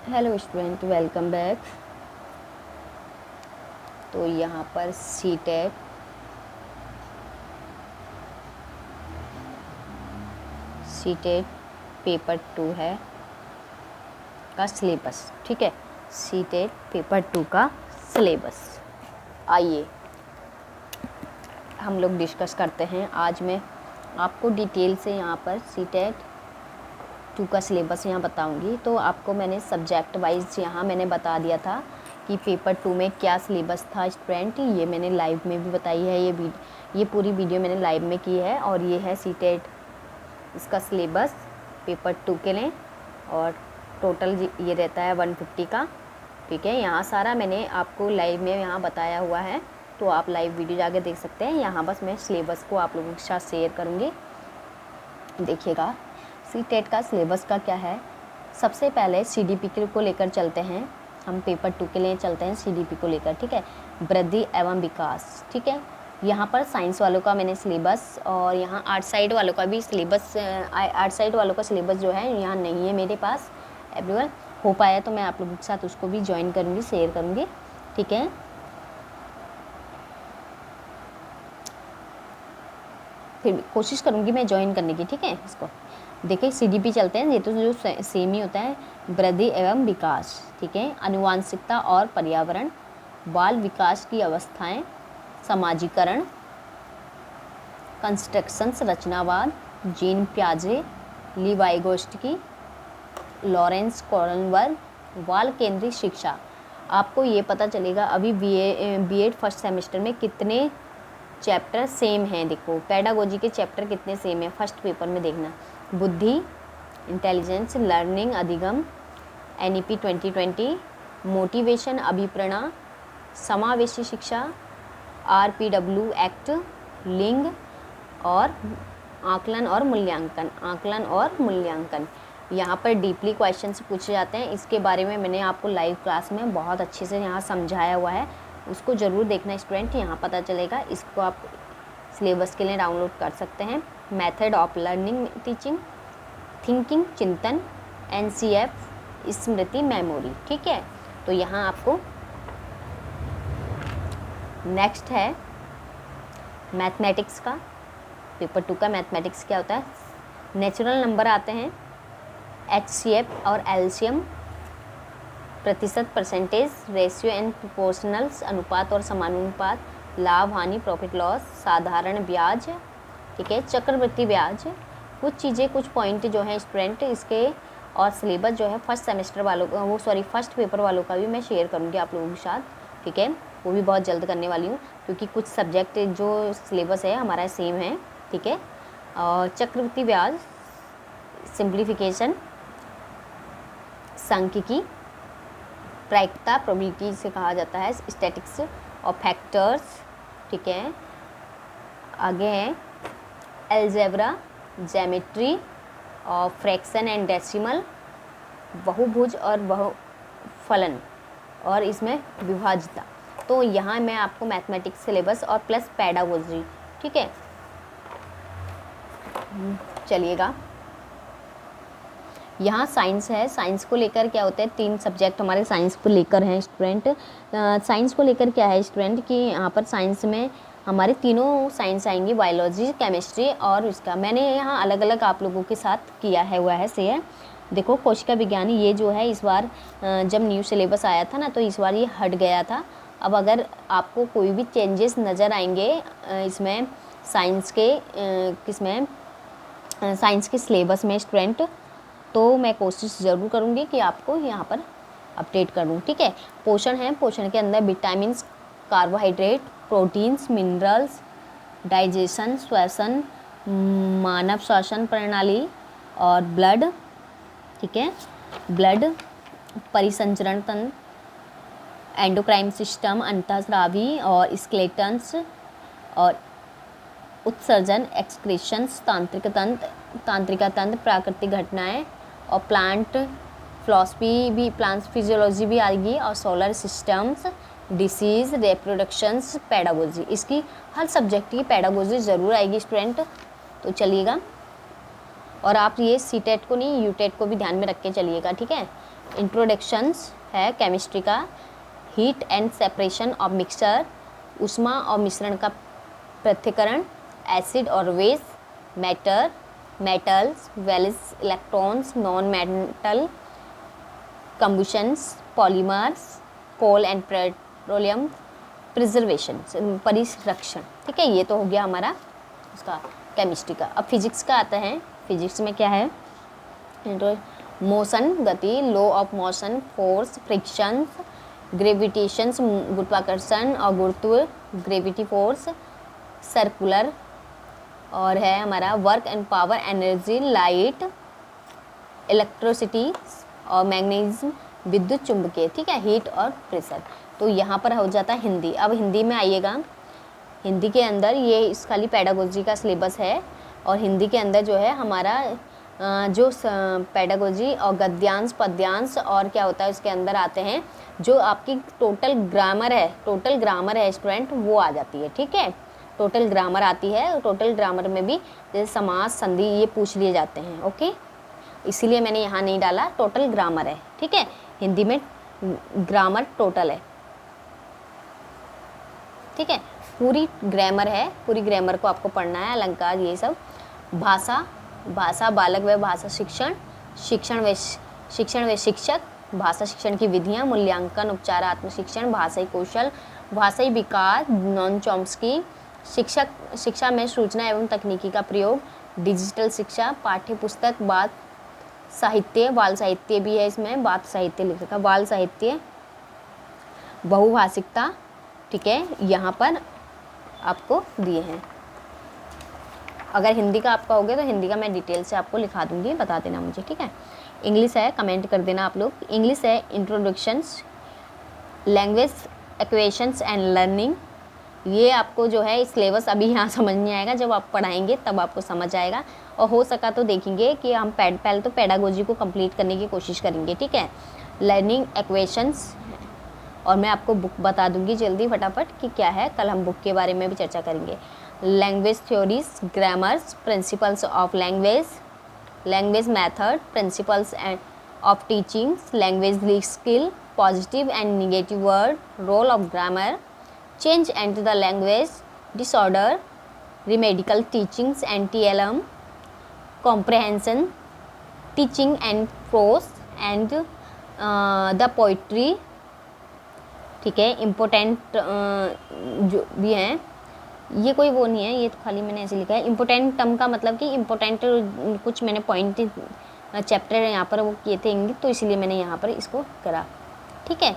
Hello student, welcome back. तो यहाँ पर सी टेट पेपर 2 है का सिलेबस। ठीक है, सी टेट पेपर 2 का सिलेबस आइए हम लोग डिस्कस करते हैं। आज मैं आपको डिटेल से यहाँ पर सी टेट 2 का सिलेबस यहाँ बताऊंगी। तो आपको मैंने सब्जेक्ट वाइज यहाँ मैंने बता दिया था कि पेपर 2 में क्या सिलेबस था स्टूडेंट। ये मैंने लाइव में भी बताई है, ये पूरी वीडियो मैंने लाइव में की है। और ये है सी टेट इसका सिलेबस पेपर 2 के लिए, और टोटल ये रहता है 150 का। ठीक है, यहाँ सारा मैंने आपको लाइव में यहाँ बताया हुआ है, तो आप लाइव वीडियो जाके देख सकते हैं। यहाँ बस मैं सिलेबस को आप लोगों के साथ शेयर करूँगी, देखिएगा सी टेट का सिलेबस का क्या है। सबसे पहले सीडीपी को लेकर चलते हैं, हम पेपर 2 के लिए चलते हैं सीडीपी को लेकर। ठीक है, वृद्धि एवं विकास। ठीक है, यहाँ पर साइंस वालों का मैंने सिलेबस, और यहाँ आर्ट साइड वालों का भी सिलेबस, आर्ट साइड वालों का सिलेबस जो है यहाँ नहीं है मेरे पास अवेलेबल। हो पाया तो मैं आप लोगों के साथ उसको भी ज्वाइन करूँगी, शेयर करूँगी। ठीक है, फिर कोशिश करूँगी मैं ज्वाइन करने की। ठीक है, इसको देखिए सीडीपी चलते हैं, ये तो जो सेम ही होता है। वृद्धि एवं विकास, ठीक है, आनुवांशिकता और पर्यावरण, बाल विकास की अवस्थाएं, समाजीकरण, कंस्ट्रक्शंस, रचनावाद, जीन पियाजे, लीवाइगोस्की, लॉरेंस कॉर्नवर्ग, बाल केंद्रित शिक्षा। आपको ये पता चलेगा अभी बीएड फर्स्ट सेमेस्टर में कितने चैप्टर सेम हैं। देखो पेडागोजी के चैप्टर कितने सेम हैं, फर्स्ट पेपर में देखना। बुद्धि, इंटेलिजेंस, लर्निंग, अधिगम, एनईपी 2020, मोटिवेशन, अभिप्रेरणा, समावेशी शिक्षा, आरपीडब्ल्यू एक्ट, लिंग और आकलन और मूल्यांकन। यहाँ पर डीपली क्वेश्चन पूछे जाते हैं। इसके बारे में मैंने आपको लाइव क्लास में बहुत अच्छे से यहाँ समझाया हुआ है, उसको ज़रूर देखना स्टूडेंट, यहाँ पता चलेगा। इसको आप सिलेबस के लिए डाउनलोड कर सकते हैं। Method of learning teaching, thinking चिंतन, एनसीएफ स्मृति मेमोरी। ठीक है, तो यहाँ आपको नेक्स्ट है मैथमेटिक्स का। पेपर 2 का मैथमेटिक्स क्या होता है, नेचुरल नंबर आते हैं, एचसीएफ और एलसीएम, प्रतिशत परसेंटेज, रेशियो एंड प्रोपोर्शनल्स, अनुपात और समानुपात, लाभ हानि प्रॉफिट लॉस, साधारण ब्याज। ठीक है, चक्रवृद्धि ब्याज। कुछ चीज़ें, कुछ पॉइंट जो हैं स्टूडेंट इसके, और सिलेबस जो है फर्स्ट सेमेस्टर वालों का, फर्स्ट पेपर वालों का भी मैं शेयर करूँगी आप लोगों के साथ। ठीक है, वो भी बहुत जल्द करने वाली हूँ, क्योंकि कुछ सब्जेक्ट जो सिलेबस है हमारा सेम है। ठीक है, और चक्रवृद्धि ब्याज, सिंप्लीफिकेशन, सांख्यिकी, प्रायिकता प्रोबेबिलिटी से कहा जाता है, स्टैटिक्स और फैक्टर्स। ठीक है, आगे है एलजेब्रा, ज्योमेट्री और फ्रैक्शन एंड डेसिमल, बहुभुज और बहुफलन, और इसमें विभाज्यता। तो यहाँ मैं आपको मैथमेटिक्स सिलेबस और प्लस पेडागोजी। ठीक है, चलिएगा यहाँ साइंस है। साइंस को लेकर क्या होता है, 3 सब्जेक्ट हमारे साइंस को लेकर हैं स्टूडेंट। साइंस को लेकर क्या है स्टूडेंट कि यहाँ पर साइंस में हमारे तीनों साइंस आएंगी, बायोलॉजी, केमिस्ट्री और उसका मैंने यहाँ अलग अलग आप लोगों के साथ किया है हुआ है शेयर। देखो कोशिका विज्ञान ये जो है इस बार जब न्यू सिलेबस आया था ना, तो इस बार ये हट गया था। अब अगर आपको कोई भी चेंजेस नज़र आएंगे इसमें साइंस के किसमें साइंस के सिलेबस में स्टूडेंट, तो मैं कोशिश ज़रूर करूँगी कि आपको यहाँ पर अपडेट करूँ। ठीक है, पोषण है, पोषण के अंदर vitamins, carbohydrate, proteins, minerals, digestion, श्वसन, मानव श्वसन प्रणाली और ब्लड। ठीक है, ब्लड, परिसंचरण तंत्र, एंडोक्राइन सिस्टम, अंतःस्रावी और स्केलेटन्स, और उत्सर्जन, एक्सक्रीशंस, तांत्रिका तंत्र, प्राकृतिक घटनाएं, और प्लांट फिजियोलॉजी भी आएगी, और solar systems, disease, reproductions, pedagogy. इसकी हर सब्जेक्ट की पेडागोजी ज़रूर आएगी स्टूडेंट, तो चलिएगा। और आप ये सीटेट को नहीं, यूटेट को भी ध्यान में रख के चलिएगा, ठीक है। इंट्रोडक्शंस है केमिस्ट्री का, heat and separation of mixture, ऊष्मा और मिश्रण का पृथक्करण, एसिड और base, matter, metals, valence electrons, non metal, combustions, polymers, coal and petroleum, preservation परिरक्षण, ठीक है। ये तो हो गया हमारा उसका केमिस्ट्री का। अब फिजिक्स का आता है। फिजिक्स में क्या है, मोशन गति, law of motion, force, frictions, gravitations गुरुत्वाकर्षण और गुरुत्व ग्रेविटी फोर्स, सर्कुलर, और है हमारा work and power, energy, light, electricity और मैग्नेटिज्म, विद्युत चुंबकीय, ठीक है, हीट और प्रेशर। तो यहाँ पर हो जाता है हिंदी। अब हिंदी में आइएगा, हिंदी के अंदर ये इस खाली पेडागोजी का सिलेबस है, और हिंदी के अंदर जो है हमारा जो पेडागोजी और गद्यांश पद्यांश और क्या होता है उसके अंदर आते हैं, जो आपकी टोटल ग्रामर है स्टूडेंट, वो आ जाती है, ठीक है। टोटल ग्रामर आती है, टोटल ग्रामर में भी जैसे समास संधि ये पूछ लिए जाते हैं, ओके। इसीलिए मैंने यहाँ नहीं डाला, टोटल ग्रामर है, ठीक है। हिंदी में ग्रामर टोटल है, ठीक है। पूरी ग्रामर है, पूरी ग्रामर को आपको पढ़ना है, अलंकार ये सब। भाषा बालक व भाषा शिक्षण, शिक्षण व शिक्षक, भाषा शिक्षण की विधियाँ, मूल्यांकन, उपचार, आत्म शिक्षण, भाषाई कौशल, भाषाई विकास, नॉन चॉम्स्की, शिक्षा में सूचना एवं तकनीकी का प्रयोग, डिजिटल शिक्षा, पाठ्य पुस्तक, बात साहित्य, बाल साहित्य भी है इसमें, बात साहित्य लिख रखा, बाल साहित्य, बहुभाषिकता, ठीक है। यहाँ पर आपको दिए हैं। अगर हिंदी का आपका हो गया तो हिंदी का मैं डिटेल से आपको लिखा दूंगी, बता देना मुझे, ठीक है। इंग्लिश है, कमेंट कर देना आप लोग। इंग्लिश है introductions, language equations and learning. ये आपको जो है सिलेबस अभी यहाँ समझ नहीं आएगा, जब आप पढ़ाएंगे तब आपको समझ आएगा, और हो सका तो देखेंगे कि हम पहले तो पेडागोजी को कंप्लीट करने की कोशिश करेंगे, ठीक है। लर्निंग एक्वेशंस, और मैं आपको बुक बता दूंगी जल्दी फटाफट कि क्या है, कल हम बुक के बारे में भी चर्चा करेंगे। Language theories, grammars, principles of language, language method, principles and of teachings, language skill, positive and negative word, role of grammar, change into the language disorder, remedial teachings and TLM, comprehension, teaching and prose and the poetry, ठीक है। Important जो भी हैं, ये कोई वो नहीं है, ये तो खाली मैंने ऐसे लिखा है। इम्पोर्टेंट टर्म का मतलब कि इम्पोर्टेंट कुछ मैंने पॉइंट चैप्टर यहाँ पर वो किए थे इंग्लिश, तो इसलिए मैंने यहाँ पर इसको करा, ठीक है।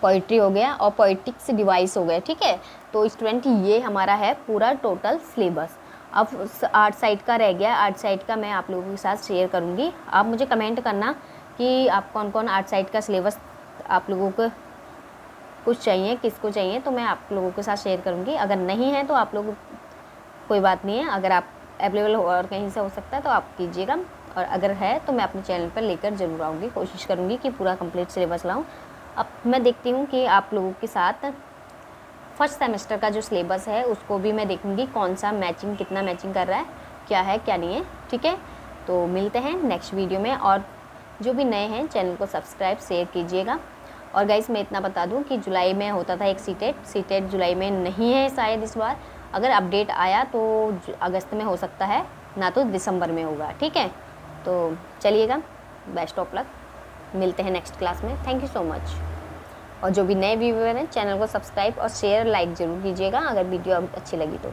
पोइट्री हो गया और पोइटिक्स डिवाइस हो गया, ठीक है। तो स्टूडेंट ये हमारा है पूरा टोटल सिलेबस। अब आर्ट साइड का रह गया, आर्ट साइड का मैं आप लोगों के साथ शेयर करूँगी। आप मुझे कमेंट करना कि आप कौन कौन आर्ट साइड का सिलेबस आप लोगों को कुछ चाहिए, किसको चाहिए, तो मैं आप लोगों के साथ शेयर करूँगी। अगर नहीं है तो आप लोग कोई बात नहीं है, अगर आप अवेलेबल हो और कहीं से हो सकता है तो आप कीजिएगा, और अगर है तो मैं अपने चैनल पर लेकर ज़रूर आऊँगी, कोशिश करूँगी कि पूरा कंप्लीट सिलेबस लाऊँ। अब मैं देखती हूँ कि आप लोगों के साथ फर्स्ट सेमेस्टर का जो सिलेबस है उसको भी मैं देखूँगी, कौन सा मैचिंग, कितना मैचिंग कर रहा है, क्या है क्या नहीं है, ठीक है। तो मिलते हैं नेक्स्ट वीडियो में, और जो भी नए हैं चैनल को सब्सक्राइब शेयर कीजिएगा। और गाइस मैं इतना बता दूं कि जुलाई में होता था एक सीटेट जुलाई में नहीं है शायद इस बार, अगर अपडेट आया तो अगस्त में हो सकता है, ना तो दिसंबर में होगा, ठीक है। तो चलिएगा, बेस्ट ऑफ लक, मिलते हैं नेक्स्ट क्लास में। Thank you so much. और जो भी नए व्यूअर हैं चैनल को सब्सक्राइब और शेयर लाइक ज़रूर कीजिएगा अगर वीडियो अच्छी लगी तो।